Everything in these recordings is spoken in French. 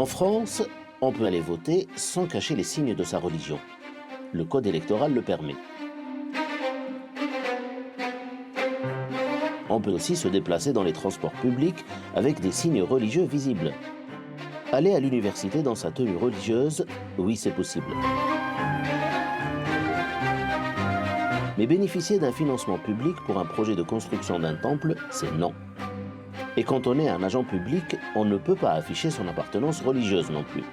En France, on peut aller voter sans cacher les signes de sa religion. Le code électoral le permet. On peut aussi se déplacer dans les transports publics avec des signes religieux visibles. Aller à l'université dans sa tenue religieuse, oui, c'est possible. Mais bénéficier d'un financement public pour un projet de construction d'un temple, c'est non. Et quand on est un agent public, on ne peut pas afficher son appartenance religieuse non plus.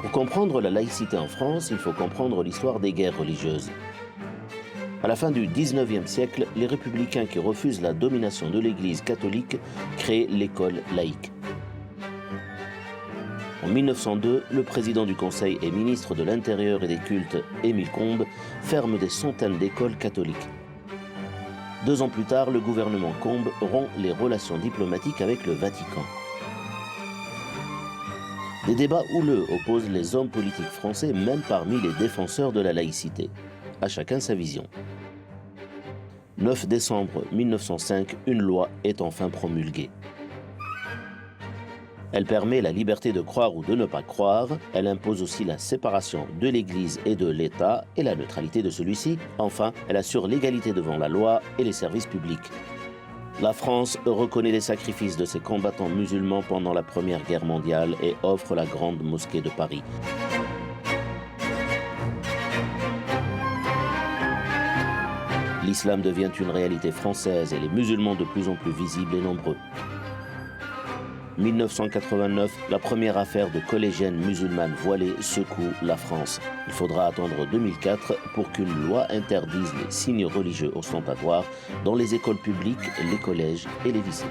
Pour comprendre la laïcité en France, il faut comprendre l'histoire des guerres religieuses. À la fin du XIXe siècle, les républicains qui refusent la domination de l'Église catholique créent l'école laïque. En 1902, le président du Conseil et ministre de l'Intérieur et des Cultes, Émile Combes, ferme des centaines d'écoles catholiques. 2 ans plus tard, le gouvernement Combes rompt les relations diplomatiques avec le Vatican. Des débats houleux opposent les hommes politiques français, même parmi les défenseurs de la laïcité. À chacun sa vision. 9 décembre 1905, une loi est enfin promulguée. Elle permet la liberté de croire ou de ne pas croire. Elle impose aussi la séparation de l'Église et de l'État et la neutralité de celui-ci. Enfin, elle assure l'égalité devant la loi et les services publics. La France reconnaît les sacrifices de ses combattants musulmans pendant la Première Guerre mondiale et offre la Grande Mosquée de Paris. L'islam devient une réalité française et les musulmans de plus en plus visibles et nombreux. 1989, la première affaire de collégiennes musulmanes voilées secoue la France. Il faudra attendre 2004 pour qu'une loi interdise les signes religieux ostentatoires dans les écoles publiques, les collèges et les lycées.